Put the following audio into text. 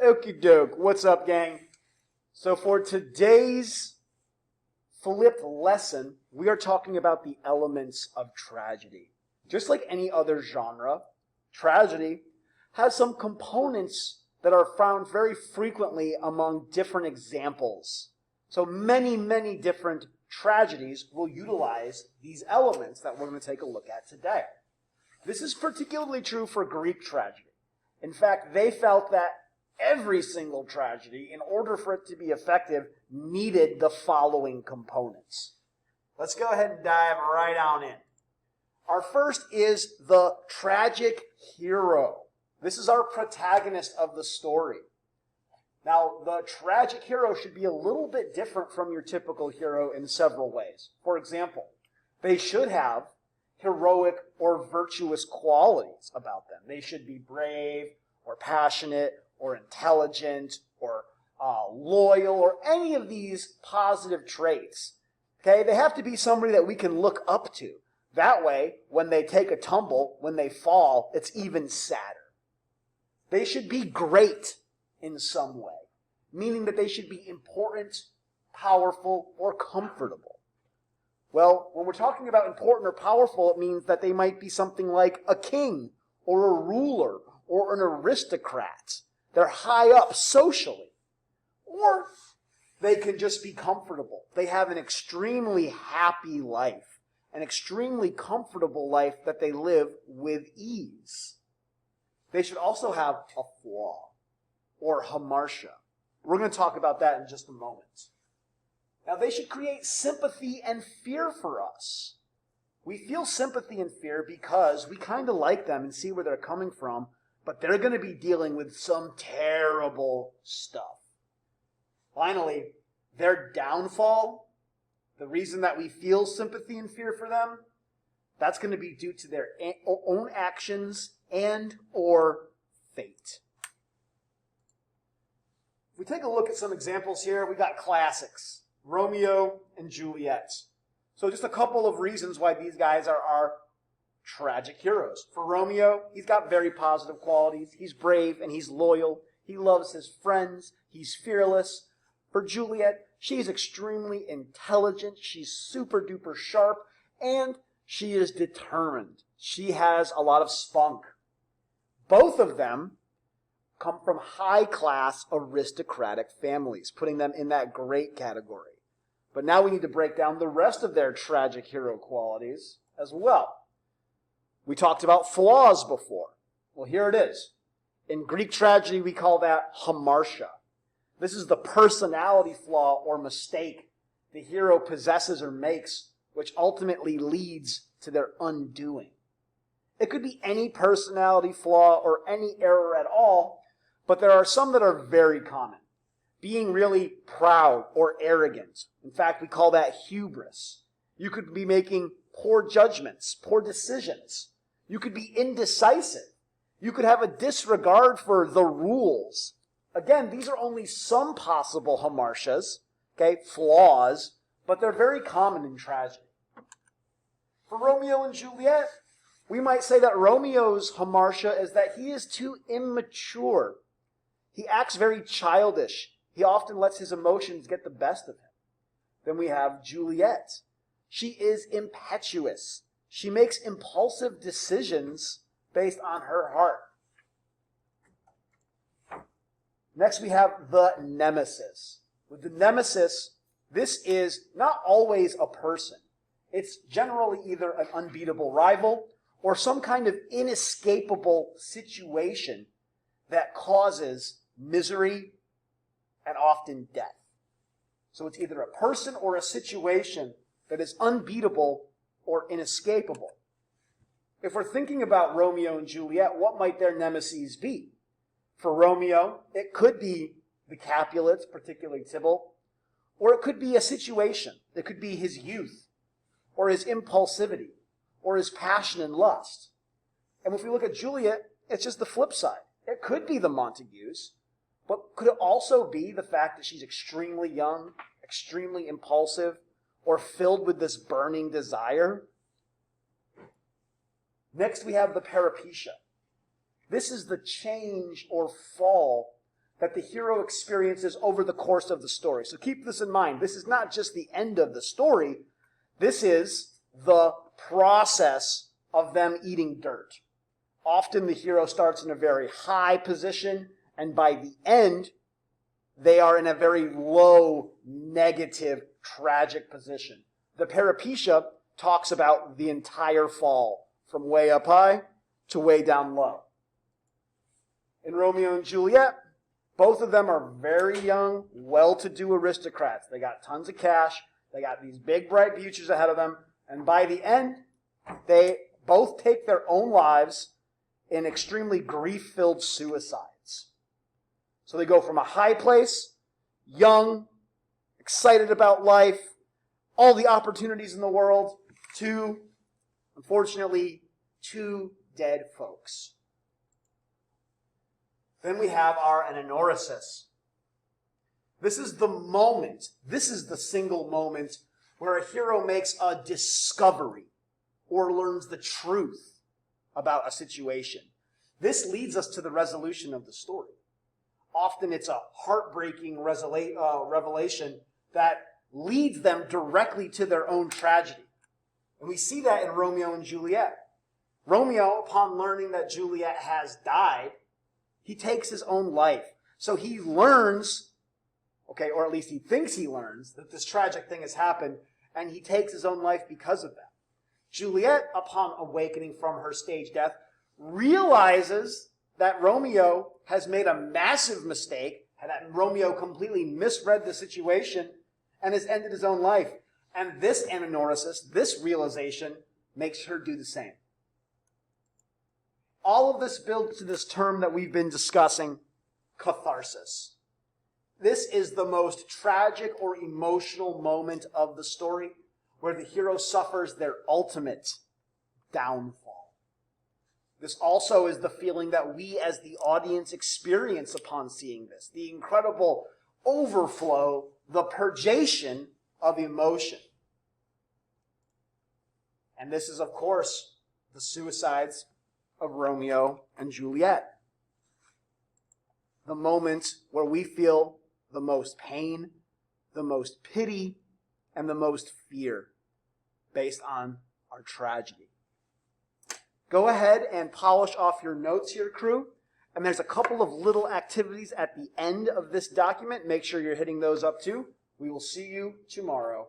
Okie doke. What's up, gang? So for today's flipped lesson, we are talking about the elements of tragedy. Just like any other genre, tragedy has some components that are found very frequently among different examples. So many different tragedies will utilize these elements that we're going to take a look at today. This is particularly true for Greek tragedy. In fact, they felt that every single tragedy, in order for it to be effective, needed the following components. Let's go ahead and dive right on in. Our first is the tragic hero. This is our protagonist of the story. Now, the tragic hero should be a little bit different from your typical hero in several ways. For example, they should have heroic or virtuous qualities about them. They should be brave or passionate or intelligent or loyal or any of these positive traits. Okay, they have to be somebody that we can look up to. That way, when they take a tumble, when they fall, it's even sadder. They should be great in some way, meaning that they should be important, powerful, or comfortable. Well, when we're talking about important or powerful, it means that they might be something like a king or a ruler or an aristocrat. They're high up socially. Or they can just be comfortable. They have an extremely happy life, an extremely comfortable life that they live with ease. They should also have a flaw, or hamartia. We're going to talk about that in just a moment. Now, they should create sympathy and fear for us. We feel sympathy and fear because we kind of like them and see where they're coming from, but they're going to be dealing with some terrible stuff. Finally, their downfall, the reason that we feel sympathy and fear for them, that's going to be due to their own actions and or fate. If we take a look at some examples here, we got classics, Romeo and Juliet. So just a couple of reasons why these guys are our tragic heroes. For Romeo, he's got very positive qualities. He's brave and he's loyal. He loves his friends. He's fearless. For Juliet, she's extremely intelligent. She's super duper sharp and she is determined. She has a lot of spunk. Both of them come from high-class aristocratic families, putting them in that great category. But now we need to break down the rest of their tragic hero qualities as well. We talked about flaws before. Well, here it is. In Greek tragedy, we call that hamartia. This is the personality flaw or mistake the hero possesses or makes, which ultimately leads to their undoing. It could be any personality flaw or any error at all, but there are some that are very common. Being really proud or arrogant. In fact, we call that hubris. You could be making poor judgments, poor decisions. You could be indecisive. You could have a disregard for the rules. Again, these are only some possible hamartias, okay, flaws, but they're very common in tragedy. For Romeo and Juliet, we might say that Romeo's hamartia is that he is too immature. He acts very childish. He often lets his emotions get the best of him. Then we have Juliet. She is impetuous. She makes impulsive decisions based on her heart. Next we have the nemesis. With the nemesis, this is not always a person. It's generally either an unbeatable rival or some kind of inescapable situation that causes misery and often death. So it's either a person or a situation that is unbeatable or inescapable. If we're thinking about Romeo and Juliet, what might their nemesis be? For Romeo, it could be the Capulets, particularly Tybalt, or it could be a situation. It could be his youth, or his impulsivity, or his passion and lust. And if we look at Juliet, it's just the flip side. It could be the Montagues, but could it also be the fact that she's extremely young, extremely impulsive, or filled with this burning desire? Next, we have the peripecia. This is the change or fall that the hero experiences over the course of the story. So keep this in mind. This is not just the end of the story. This is the process of them eating dirt. Often the hero starts in a very high position, and by the end, they are in a very low, negative, tragic position. The Peripecia talks about the entire fall, from way up high to way down low. In Romeo and Juliet, both of them are very young, well-to-do aristocrats. They got tons of cash, they got these big, bright futures ahead of them, and by the end, they both take their own lives in extremely grief-filled suicides. So they go from a high place, young, excited about life, all the opportunities in the world, to, unfortunately, two dead folks. Then we have our anagnorisis. This is the moment, this is the single moment where a hero makes a discovery or learns the truth about a situation. This leads us to the resolution of the story. Often it's a heartbreaking revelation that leads them directly to their own tragedy. And we see that in Romeo and Juliet. Romeo, upon learning that Juliet has died, he takes his own life. So he learns, or at least he thinks he learns, that this tragic thing has happened, and he takes his own life because of that. Juliet, upon awakening from her stage death, realizes that Romeo has made a massive mistake, and that Romeo completely misread the situation and has ended his own life. And this anagnorisis, this realization, makes her do the same. All of this builds to this term that we've been discussing, catharsis. This is the most tragic or emotional moment of the story where the hero suffers their ultimate downfall. This also is the feeling that we as the audience experience upon seeing this, the incredible overflow, the purgation of emotion. And this is, of course, the suicides of Romeo and Juliet. The moment where we feel the most pain, the most pity, and the most fear based on our tragedy. Go ahead and polish off your notes here, crew. And there's a couple of little activities at the end of this document. Make sure you're hitting those up too. We will see you tomorrow.